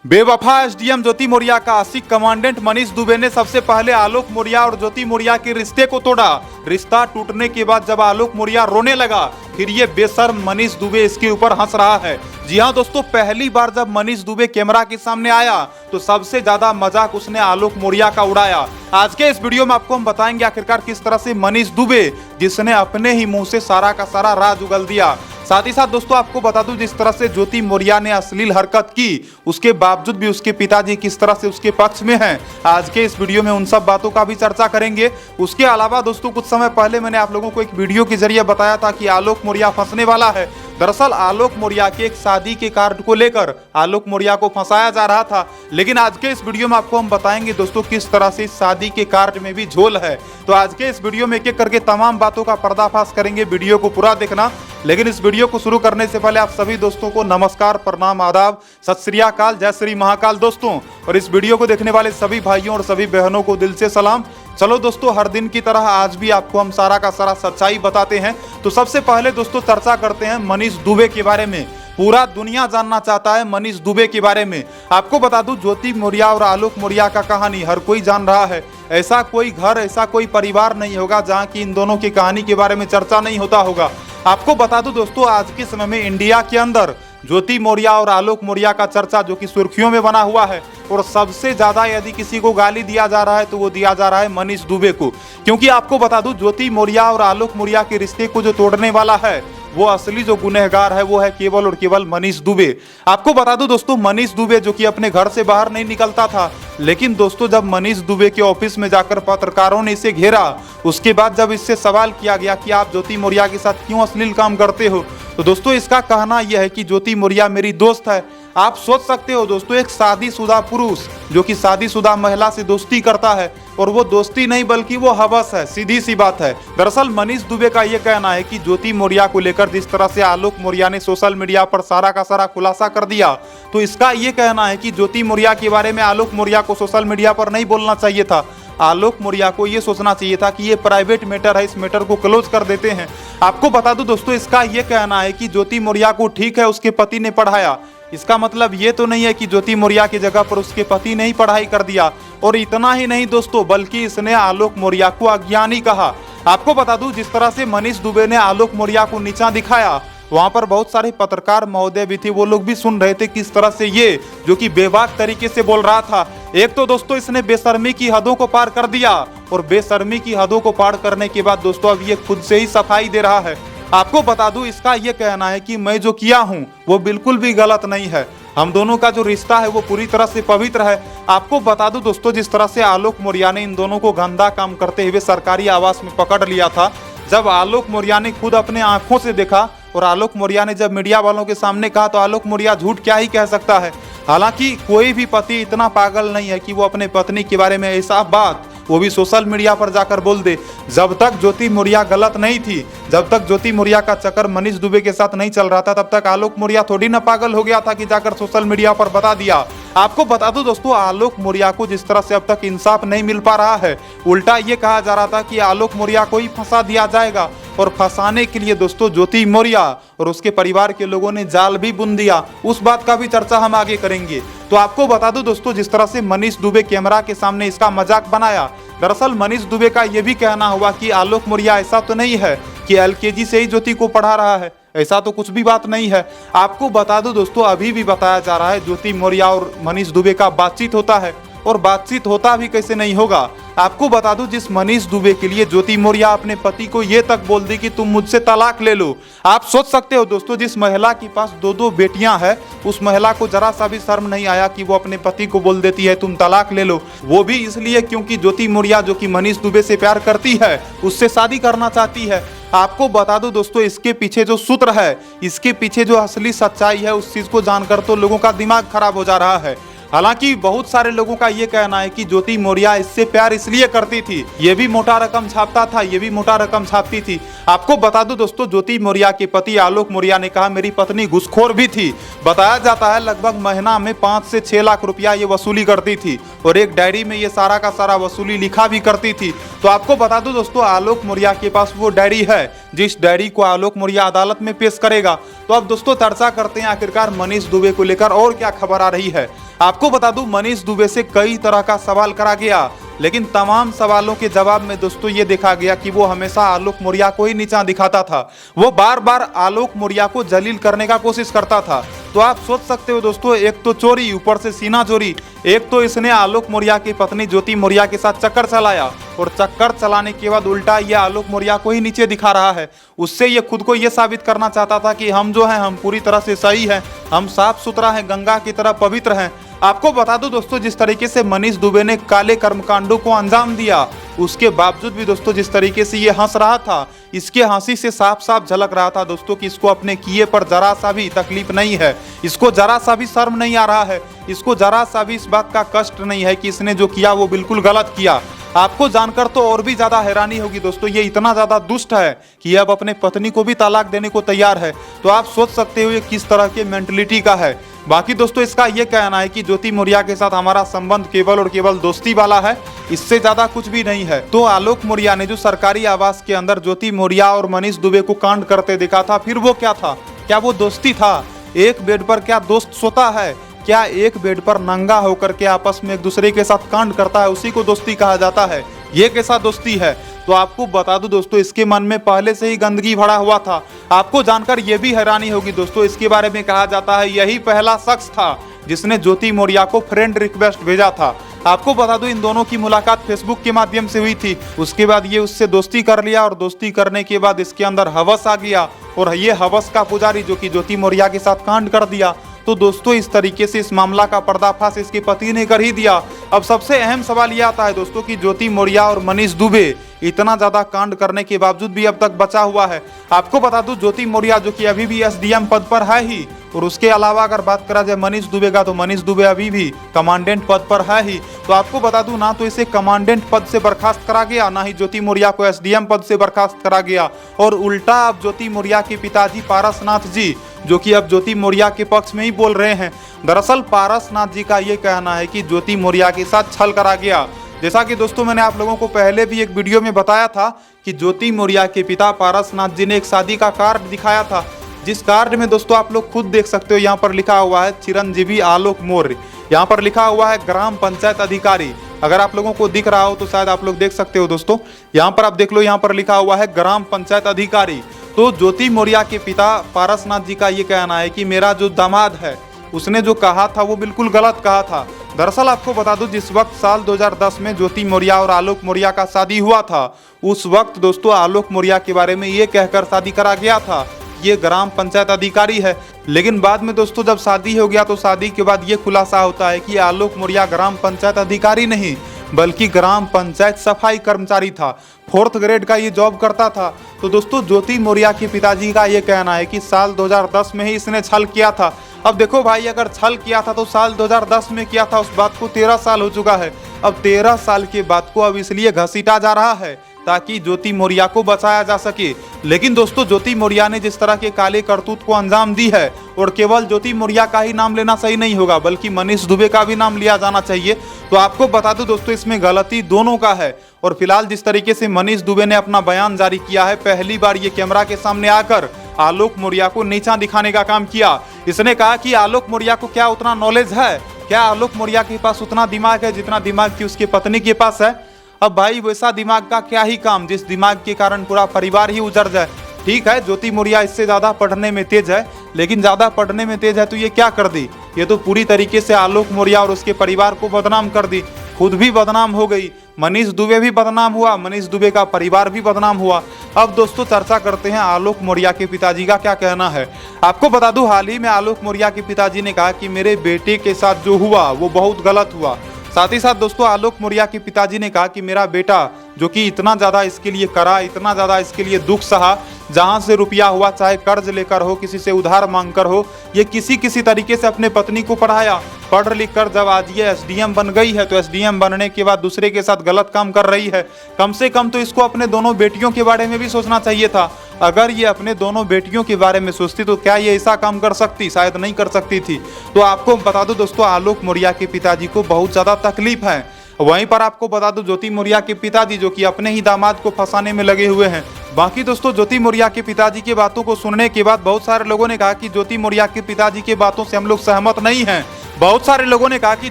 बेवफा एसडीएम ज्योति मौर्य का आशिक कमांडेंट मनीष दुबे ने सबसे पहले आलोक मौर्य और ज्योति मौर्य के रिश्ते को तोड़ा। रिश्ता टूटने के बाद जब आलोक मौर्य रोने लगा, फिर ये बेशर्म मनीष दुबे इसके ऊपर हंस रहा है। जी हाँ दोस्तों, पहली बार जब मनीष दुबे कैमरा के सामने आया तो सबसे ज्यादा मजाक उसने आलोक मौर्य का उड़ाया। आज के इस वीडियो में आपको हम बताएंगे आखिरकार किस तरह से मनीष दुबे, जिसने अपने ही मुंह से सारा का सारा राज उगल दिया। साथ ही साथ दोस्तों आपको बता दूं, जिस तरह से ज्योति मौर्य ने अश्लील हरकत की, उसके बावजूद भी उसके पिताजी किस तरह से उसके पक्ष में हैं। आज के इस वीडियो में उन सब बातों का भी चर्चा करेंगे। उसके अलावा दोस्तों कुछ समय पहले मैंने आप लोगों को एक वीडियो के जरिए बताया था कि आलोक मौर्य फंसने वाला है। दरअसल आलोक मौर्य के एक शादी के कार्ड को लेकर आलोक मौर्य को फंसाया जा रहा था, लेकिन आज के इस वीडियो में आपको हम बताएंगे दोस्तों किस तरह से शादी के कार्ड में भी झोल है। तो आज के इस वीडियो में एक एक करके तमाम बातों का पर्दाफाश करेंगे, वीडियो को पूरा देखना। लेकिन इस वीडियो को शुरू करने से पहले आप सभी दोस्तों को नमस्कार, प्रणाम, आदाब, सत श्री अकाल, जय श्री महाकाल दोस्तों। और इस वीडियो को देखने वाले सभी भाइयों और सभी बहनों को दिल से सलाम। चलो दोस्तों, हर दिन की तरह आज भी आपको हम सारा का सारा सच्चाई बताते हैं। तो सबसे पहले दोस्तों चर्चा करते हैं मनीष दुबे के बारे में। पूरा दुनिया जानना चाहता है मनीष दुबे के बारे में। आपको बता दूं, ज्योति मौर्य और आलोक मौर्य का कहानी हर कोई जान रहा है। ऐसा कोई घर, ऐसा कोई परिवार नहीं होगा जहां की इन दोनों की कहानी के बारे में चर्चा नहीं होता होगा। आपको बता दूं दोस्तों, आज के समय में इंडिया के अंदर ज्योति मौर्य और आलोक मौर्य का चर्चा जो कि सुर्खियों में बना हुआ है, और सबसे ज्यादा यदि किसी को गाली दिया जा रहा है तो वो दिया जा रहा है मनीष दुबे को। क्योंकि आपको बता दूं, ज्योति मौर्य और आलोक मौर्य के रिश्ते को जो तोड़ने वाला है, वो असली जो गुनहगार है वो है केवल और केवल मनीष दुबे। आपको बता दूं दोस्तों, मनीष दुबे जो कि अपने घर से बाहर नहीं निकलता था, लेकिन दोस्तों जब मनीष दुबे के ऑफिस में जाकर पत्रकारों ने इसे घेरा, उसके बाद जब इससे सवाल किया गया कि आप ज्योति मौर्य के साथ क्यों अश्लील काम करते हो, तो दोस्तों इसका कहना यह है कि ज्योति मौर्य मेरी दोस्त है। आप सोच सकते हो दोस्तों, एक शादीशुदा पुरुष जो कि शादीशुदा महिला से दोस्ती करता है, और वो दोस्ती नहीं बल्कि वो हवस है, सीधी सी बात है। दरअसल मनीष दुबे का ये कहना है कि ज्योति मौर्य को लेकर जिस तरह से आलोक मौर्य ने सोशल मीडिया पर सारा का सारा खुलासा कर दिया, तो इसका ये कहना है कि ज्योति मौर्य के बारे में आलोक मौर्य को सोशल मीडिया पर नहीं बोलना चाहिए था। आलोक मौर्य को ये सोचना चाहिए था कि ये प्राइवेट मैटर है, इस मैटर को क्लोज कर देते हैं। आपको बता दूं दोस्तों, इसका ये कहना है कि ज्योति मौर्य को ठीक है उसके पति ने पढ़ाया, इसका मतलब ये तो नहीं है कि ज्योति मौर्य की जगह पर उसके पति ने ही पढ़ाई कर दिया। और इतना ही नहीं दोस्तों, बल्कि इसने आलोक मौर्य को अज्ञानी कहा। आपको बता दूं, जिस तरह से मनीष दुबे ने आलोक मौर्य को नीचा दिखाया, वहां पर बहुत सारे पत्रकार महोदय भी थे, वो लोग भी सुन रहे थे किस तरह से ये जो कि बेबाक तरीके से बोल रहा था। एक तो दोस्तों इसने बेशर्मी की हदों को पार कर दिया, और बेशर्मी की हदों को पार करने के बाद दोस्तों अब ये खुद से ही सफाई दे रहा है। आपको बता दूं, इसका ये कहना है कि मैं जो किया हूं वो बिल्कुल भी गलत नहीं है, हम दोनों का जो रिश्ता है वो पूरी तरह से पवित्र है। आपको बता दूं दोस्तों, जिस तरह से आलोक मौर्य ने इन दोनों को गंदा काम करते हुए सरकारी आवास में पकड़ लिया था, जब आलोक मौर्य ने खुद अपने आंखों से देखा और आलोक मौर्य ने जब मीडिया वालों के सामने कहा, तो आलोक मौर्य झूठ क्या ही कह सकता है। हालांकि कोई भी पति इतना पागल नहीं है कि वो अपने पत्नी के बारे में ऐसा बात, वो भी सोशल मीडिया पर जाकर बोल दे। जब तक ज्योति मौर्य गलत नहीं थी, जब तक ज्योति मौर्य का चक्कर मनीष दुबे के साथ नहीं चल रहा था, तब तक आलोक मौर्य थोड़ी ना पागल हो गया था कि जाकर सोशल मीडिया पर बता दिया। आपको बता दूं दोस्तों, आलोक मौर्य को जिस तरह से अब तक इंसाफ नहीं मिल पा रहा है, उल्टा ये कहा जा रहा था कि आलोक मौर्य को ही फंसा दिया जाएगा। और फंसाने के लिए दोस्तों ज्योति मौर्य और उसके परिवार के लोगों ने जाल भी बुन दिया। उस बात का भी चर्चा हम आगे करेंगे। तो आपको बता दूं दोस्तों, जिस तरह से मनीष दुबे कैमरा के सामने इसका मजाक बनाया, दरअसल मनीष दुबे का यह भी कहना हुआ कि आलोक मौर्य ऐसा तो नहीं है कि एलकेजी से ही ज्योति को पढ़ा रहा है, ऐसा तो कुछ भी बात नहीं है। आपको बता दूं दोस्तों, अभी भी बताया जा रहा है ज्योति मौर्य और मनीष दुबे का बातचीत होता है, और बातचीत होता भी कैसे नहीं होगा। आपको बता दूं, जिस मनीष दुबे के लिए ज्योति मौर्य अपने पति को ये तक बोल दी कि तुम मुझसे तलाक ले लो। आप सोच सकते हो दोस्तों, जिस महिला के पास दो बेटियां हैं, उस महिला को जरा सा भी शर्म नहीं आया कि वो अपने पति को बोल देती है तुम तलाक ले लो। वो भी इसलिए क्योंकि ज्योति मौर्य जो कि मनीष दुबे से प्यार करती है, उससे शादी करना चाहती है। आपको बता दूं दोस्तों, इसके पीछे जो सूत्र है, इसके पीछे जो असली सच्चाई है, उस चीज को जानकर तो लोगों का दिमाग खराब हो जा रहा है। हालांकि बहुत सारे लोगों का ये कहना है कि ज्योति मौर्य इससे प्यार इसलिए करती थी, ये भी मोटा रकम छापता था, ये भी मोटा रकम छापती थी। आपको बता दूं दोस्तों, ज्योति मौर्य के पति आलोक मौर्य ने कहा मेरी पत्नी घूसखोर भी थी। बताया जाता है लगभग महीना में 5 से 6 लाख रुपया ये वसूली करती थी, और एक डायरी में ये सारा का सारा वसूली लिखा भी करती थी। तो आपको बता दूं दोस्तों, आलोक मौर्य के पास वो डायरी है जिस डायरी को आलोक मौर्य अदालत में पेश करेगा। तो अब दोस्तों चर्चा करते हैं आखिरकार मनीष दुबे को लेकर और क्या खबर आ रही है। आपको बता दूं मनीष दुबे से कई तरह का सवाल करा गया, लेकिन तमाम सवालों के जवाब में दोस्तों ये देखा गया कि वो हमेशा आलोक मौर्य को ही नीचा दिखाता था। वो बार बार आलोक मौर्य को जलील करने का कोशिश करता था। तो आप सोच सकते हो दोस्तों, एक तो चोरी, ऊपर से सीना चोरी, एक तो इसने आलोक मौर्य की पत्नी ज्योति मौर्य के साथ चक्कर चलाया और चक्कर चलाने के बाद उल्टा ये आलोक मौर्य को ही नीचे दिखा रहा है। उससे ये खुद को ये साबित करना चाहता था कि हम जो हैं हम पूरी तरह से सही हैं, हम साफ सुथरा हैं, गंगा की तरह पवित्र हैं। आपको बता दूं दोस्तों, जिस तरीके से मनीष दुबे ने काले कर्मकांडों को अंजाम दिया, उसके बावजूद भी दोस्तों जिस तरीके से ये हंस रहा था, इसके हंसी से साफ साफ झलक रहा था दोस्तों कि इसको अपने किए पर जरा सा भी तकलीफ नहीं है, इसको जरा सा भी शर्म नहीं आ रहा है, इसको जरा सा भी इस बात का कष्ट नहीं है कि इसने जो किया वो बिल्कुल गलत किया। आपको जानकर तो और भी ज्यादा हैरानी होगी दोस्तों, ये इतना ज्यादा दुष्ट है कि अब अपने पत्नी को भी तलाक देने को तैयार है। तो आप सोच सकते हो ये किस तरह के मेंटलिटी का है। बाकी दोस्तों इसका ये कहना है कि ज्योति मौर्य के साथ हमारा संबंध केवल और केवल दोस्ती वाला है, इससे ज्यादा कुछ भी नहीं है। तो आलोक मौर्य ने जो सरकारी आवास के अंदर ज्योति मौर्य और मनीष दुबे को कांड करते देखा था, फिर वो क्या था? क्या वो दोस्ती था? एक बेड पर क्या दोस्त सोता है? क्या एक बेड पर नंगा होकर के आपस में एक दूसरे के साथ कांड करता है, उसी को दोस्ती कहा जाता है? ये कैसा दोस्ती है? तो आपको बता दूं दोस्तों, इसके मन में पहले से ही गंदगी भरा हुआ था। आपको जानकर यह भी हैरानी होगी दोस्तों, इसके बारे में कहा जाता है यही पहला शख्स था जिसने ज्योति मौर्य को फ्रेंड रिक्वेस्ट भेजा था। आपको बता दूं इन दोनों की मुलाकात फेसबुक के माध्यम से हुई थी। उसके बाद ये उससे दोस्ती कर लिया और दोस्ती करने के बाद इसके अंदर हवस आ गया और ये हवस का पुजारी जो कि ज्योति मौर्य के साथ कांड कर दिया। तो दोस्तों इस तरीके से इस मामला का पर्दाफाश इसके पति ने कर ही दिया। अब सबसे अहम सवाल यह आता है दोस्तों कि ज्योति मौर्य और मनीष दुबे इतना ज्यादा कांड करने के बावजूद भी अब तक बचा हुआ है। आपको बता दूं ज्योति मौर्य जो कि अभी भी एसडीएम पद पर है ही, और उसके अलावा अगर बात करा जाए मनीष दुबे का, तो मनीष दुबे अभी भी कमांडेंट पद पर है ही। तो आपको बता दूं ना तो इसे कमांडेंट पद से बर्खास्त करा गया, ना ही ज्योति मौर्य को एसडीएम पद से बर्खास्त करा गया, और उल्टा अब ज्योति मौर्य के पिताजी पारसनाथ जी जो कि अब ज्योति मौर्य के पक्ष में ही बोल रहे हैं। दरअसल पारसनाथ जी का ये कहना है कि ज्योति मौर्य के साथ छल करा गया। जैसा कि दोस्तों मैंने आप लोगों को पहले भी एक वीडियो में बताया था कि ज्योति मौर्य के पिता पारसनाथ जी ने एक शादी का कार्ड दिखाया था, जिस कार्ड में दोस्तों आप लोग खुद देख सकते हो, यहाँ पर लिखा हुआ है चिरंजीवी आलोक मौर्य, यहाँ पर लिखा हुआ है ग्राम पंचायत अधिकारी। अगर आप लोगों को दिख रहा हो तो शायद आप लोग देख सकते हो दोस्तों, यहाँ पर आप देख लो, यहाँ पर लिखा हुआ है ग्राम पंचायत अधिकारी। तो ज्योति मौर्य के पिता पारसनाथ जी का ये कहना है कि मेरा जो दामाद है उसने जो कहा था वो बिल्कुल गलत कहा था। दरअसल आपको बता दूं जिस वक्त साल 2010 में ज्योति मौर्य और आलोक मौर्य का शादी हुआ था, उस वक्त दोस्तों आलोक मौर्य के बारे में ये कहकर शादी करा गया था ये ग्राम पंचायत अधिकारी है। लेकिन बाद में दोस्तों जब शादी हो गया तो शादी के बाद ये खुलासा होता है कि आलोक मौर्य ग्राम पंचायत अधिकारी नहीं बल्कि ग्राम पंचायत सफाई कर्मचारी था, 4th ग्रेड का ये जॉब करता था। तो दोस्तों ज्योति मौर्य के पिताजी का ये कहना है कि साल 2010 में ही इसने छल किया था। अब देखो भाई, अगर छल किया था तो साल 2010 में किया था, उस बात को 13 साल हो चुका है। अब 13 साल के बाद को अब इसलिए घसीटा जा रहा है ताकि ज्योति मौर्य को बचाया जा सके। लेकिन दोस्तों ज्योति मौर्य ने जिस तरह के काले करतूत को अंजाम दी है, और केवल ज्योति मौर्य का ही नाम लेना सही नहीं होगा बल्कि मनीष दुबे का भी नाम लिया जाना चाहिए। तो आपको बता दूं दोस्तों इसमें गलती दोनों का है। और फिलहाल जिस तरीके से मनीष दुबे ने अपना बयान जारी किया है, पहली बार ये कैमरा के सामने आकर आलोक मौर्य को नीचा दिखाने का काम किया। इसने कहा कि आलोक मौर्य को क्या उतना नॉलेज है, क्या आलोक मौर्य के पास उतना दिमाग है जितना दिमाग की उसकी पत्नी के पास है। अब भाई वैसा दिमाग का क्या ही काम जिस दिमाग के कारण पूरा परिवार ही उजड़ जाए। ठीक है ज्योति मौर्य इससे ज्यादा पढ़ने में तेज है, लेकिन ज्यादा पढ़ने में तेज है तो ये क्या कर दी, ये तो पूरी तरीके से आलोक मौर्य और उसके परिवार को बदनाम कर दी। खुद भी बदनाम हो गई, मनीष दुबे भी बदनाम हुआ, मनीष दुबे का परिवार भी बदनाम हुआ। अब दोस्तों चर्चा करते हैं आलोक मौर्य के पिताजी का क्या कहना है। आपको बता दूं हाल ही में आलोक मौर्य के पिताजी ने कहा कि मेरे बेटे के साथ जो हुआ वो बहुत गलत हुआ। साथ ही साथ दोस्तों आलोक मौर्य के पिताजी ने कहा कि मेरा बेटा जो कि इतना ज़्यादा इसके लिए करा, इतना ज़्यादा इसके लिए दुख सहा, जहाँ से रुपया हुआ चाहे कर्ज लेकर हो, किसी से उधार मांग कर हो, ये किसी तरीके से अपने पत्नी को पढ़ाया। पढ़ लिख कर जब आज ये एसडीएम बन गई है तो एसडीएम बनने के बाद दूसरे के साथ गलत काम कर रही है। कम से कम तो इसको अपने दोनों बेटियों के बारे में भी सोचना चाहिए था। अगर ये अपने दोनों बेटियों के बारे में सोचती तो क्या ये ऐसा काम कर सकती, शायद नहीं कर सकती थी। तो आपको बता दो दोस्तों आलोक मौर्य के पिताजी को बहुत ज़्यादा तकलीफ है। वहीं पर आपको बता दूं ज्योति मौर्य के पिताजी जो कि अपने ही दामाद को फंसाने में लगे हुए हैं, बाकी दोस्तों ज्योति मौर्य के पिताजी की बातों को सुनने के बाद बहुत सारे लोगों ने कहा कि ज्योति मौर्य के पिताजी की बातों से हम लोग सहमत नहीं हैं। बहुत सारे लोगों ने कहा कि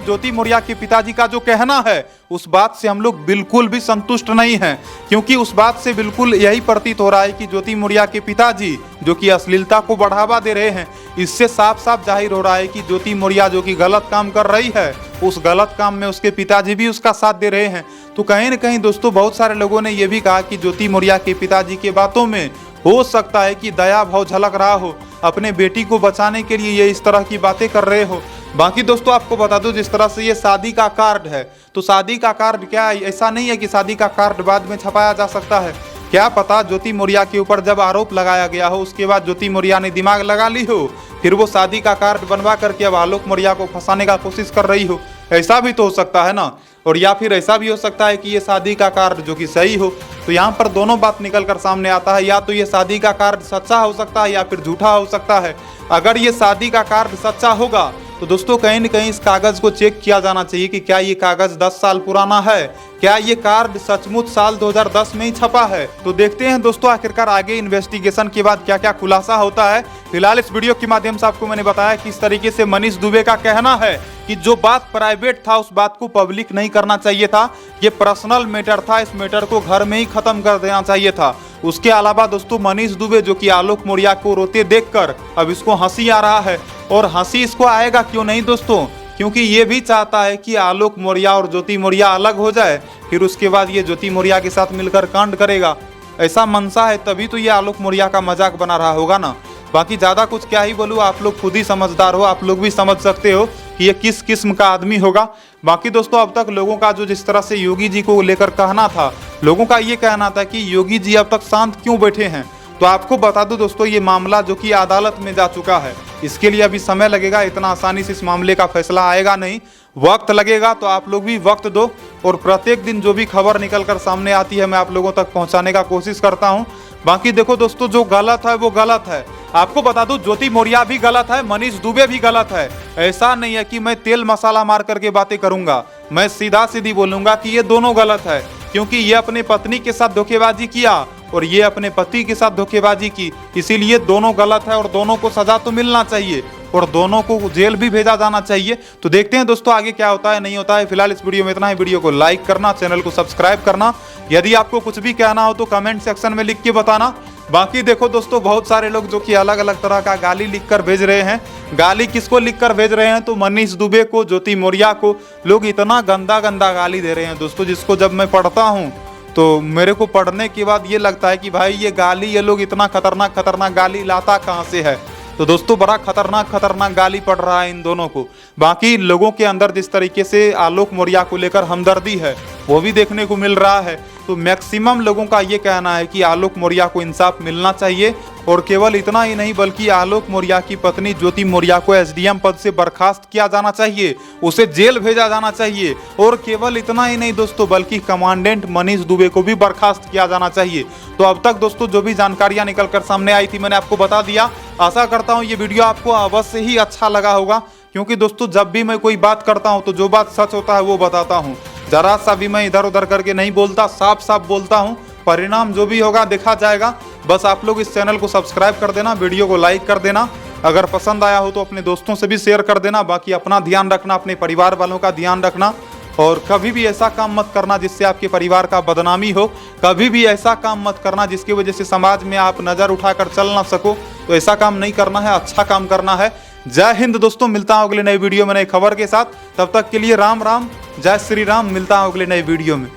ज्योति मौर्य के पिताजी का जो कहना है उस बात से हम लोग बिल्कुल भी संतुष्ट नहीं हैं, क्योंकि उस बात से बिल्कुल यही प्रतीत हो रहा है कि ज्योति मौर्य के पिताजी जो कि अश्लीलता को बढ़ावा दे रहे हैं, इससे साफ साफ जाहिर हो रहा है कि ज्योति मौर्य जो कि गलत काम कर रही है उस गलत काम में उसके पिताजी भी उसका साथ दे रहे हैं। तो कहीं न कहीं दोस्तों बहुत सारे लोगों ने यह भी कहा कि ज्योति मौर्य के पिताजी के बातों में हो सकता है कि दया भाव झलक रहा हो, अपने बेटी को बचाने के लिए ये इस तरह की बातें कर रहे हो। बाकी दोस्तों आपको बता दूं, जिस तरह से ये शादी का कार्ड है तो शादी का कार्ड क्या ऐसा नहीं है कि शादी का कार्ड बाद में छपाया जा सकता है। क्या पता ज्योति मौर्य के ऊपर जब आरोप लगाया गया हो उसके बाद ज्योति मौर्य ने दिमाग लगा ली हो, फिर वो शादी का कार्ड बनवा करके अब आलोक मौर्य को फंसाने का कोशिश कर रही हो। ऐसा भी तो हो सकता है ना। और या फिर ऐसा भी हो सकता है कि ये शादी का कार्ड जो कि सही हो। तो यहाँ पर दोनों बात निकल कर सामने आता है, या तो ये शादी का कार्ड सच्चा हो सकता है या फिर झूठा हो सकता है। अगर ये शादी का कार्ड सच्चा होगा तो दोस्तों कहीं न कहीं इस कागज़ को चेक किया जाना चाहिए कि क्या ये कागज़ 10 साल पुराना है, क्या ये कार्ड सचमुच साल 2010 में ही छपा है। तो देखते हैं दोस्तों आखिरकार आगे इन्वेस्टिगेशन के बाद क्या क्या खुलासा होता है। फिलहाल इस वीडियो के माध्यम से आपको मैंने बताया कि इस तरीके से मनीष दुबे का कहना है कि जो बात प्राइवेट था उस बात को पब्लिक नहीं करना चाहिए था, ये पर्सनल मैटर था, इस मैटर को घर में ही खत्म कर देना चाहिए था। उसके अलावा दोस्तों मनीष दुबे जो कि आलोक मौर्य को रोते देखकर अब इसको हंसी आ रहा है, और हंसी इसको आएगा क्यों नहीं दोस्तों, क्योंकि ये भी चाहता है कि आलोक मौर्य और ज्योति मौर्य अलग हो जाए, फिर उसके बाद ये ज्योति मौर्य के साथ मिलकर कांड करेगा। ऐसा मनसा है, तभी तो ये आलोक मौर्य का मजाक बना रहा होगा ना। बाकी ज़्यादा कुछ क्या ही बोलूँ, आप लोग खुद ही समझदार हो, आप लोग भी समझ सकते हो कि ये किस किस्म का आदमी होगा। बाकी दोस्तों अब तक लोगों का जो जिस तरह से योगी जी को लेकर कहना था, लोगों का ये कहना था कि योगी जी अब तक शांत क्यों बैठे हैं। तो आपको बता दूं दोस्तों, ये मामला जो कि अदालत में जा चुका है, इसके लिए अभी समय लगेगा, इतना आसानी से इस मामले का फैसला आएगा नहीं, वक्त लगेगा। तो आप लोग भी वक्त दो, और प्रत्येक दिन जो भी खबर निकल कर सामने आती है मैं आप लोगों तक पहुंचाने का कोशिश करता हूं। बाकी देखो दोस्तों, जो गलत है वो गलत है। आपको बता दूं ज्योति मौर्य भी गलत है, मनीष दुबे भी गलत है। ऐसा नहीं है कि मैं तेल मसाला मार करके बातें करूंगा, मैं सीधा सीधी बोलूंगा कि ये दोनों गलत है, क्योंकि ये अपने पत्नी के साथ धोखेबाजी किया और ये अपने पति के साथ धोखेबाजी की, इसीलिए दोनों गलत है और दोनों को सजा तो मिलना चाहिए और दोनों को जेल भी भेजा जाना चाहिए। तो देखते हैं दोस्तों आगे क्या होता है नहीं होता है। फिलहाल इस वीडियो में इतना ही। वीडियो को लाइक करना, चैनल को सब्सक्राइब करना, यदि आपको कुछ भी कहना हो तो कमेंट सेक्शन में लिख के बताना। बाकी देखो दोस्तों, बहुत सारे लोग जो कि अलग अलग तरह का गाली लिखकर भेज रहे हैं। गाली किसको लिखकर भेज रहे हैं? तो मनीष दुबे को, ज्योति मौर्य को लोग इतना गंदा गंदा गाली दे रहे हैं दोस्तों, जिसको जब मैं पढ़ता हूँ तो मेरे को पढ़ने के बाद ये लगता है कि भाई ये गाली, ये लोग इतना खतरनाक खतरनाक गाली लाता कहाँ से है। तो दोस्तों बड़ा खतरनाक खतरनाक गाली पड़ रहा है इन दोनों को। बाकी लोगों के अंदर जिस तरीके से आलोक मौर्य को लेकर हमदर्दी है वो भी देखने को मिल रहा है। तो मैक्सिमम लोगों का ये कहना है कि आलोक मौर्य को इंसाफ मिलना चाहिए, और केवल इतना ही नहीं बल्कि आलोक मौर्य की पत्नी ज्योति मौर्य को एसडीएम पद से बर्खास्त किया जाना चाहिए, उसे जेल भेजा जाना चाहिए। और केवल इतना ही नहीं दोस्तों, बल्कि कमांडेंट मनीष दुबे को भी बर्खास्त किया जाना चाहिए। तो अब तक दोस्तों जो भी जानकारियां निकल कर सामने आई थी मैंने आपको बता दिया। आशा करता हूं ये वीडियो आपको अवश्य ही अच्छा लगा होगा, क्योंकि दोस्तों जब भी मैं कोई बात करता हूं तो जो बात सच होता है वो बताता हूं, जरा सा भी मैं इधर उधर करके नहीं बोलता, साफ साफ बोलता हूं। परिणाम जो भी होगा देखा जाएगा। बस आप लोग इस चैनल को सब्सक्राइब कर देना, वीडियो को लाइक कर देना, अगर पसंद आया हो तो अपने दोस्तों से भी शेयर कर देना। बाकी अपना ध्यान रखना, अपने परिवार वालों का ध्यान रखना, और कभी भी ऐसा काम मत करना जिससे आपके परिवार का बदनामी हो। कभी भी ऐसा काम मत करना जिसकी वजह से समाज में आप नज़र उठाकर चल ना सको। तो ऐसा काम नहीं करना है, अच्छा काम करना है। जय हिंद दोस्तों, मिलता हूं अगले नई वीडियो में नई खबर के साथ। तब तक के लिए राम राम, जय श्री राम। मिलता हूं अगले नई वीडियो में।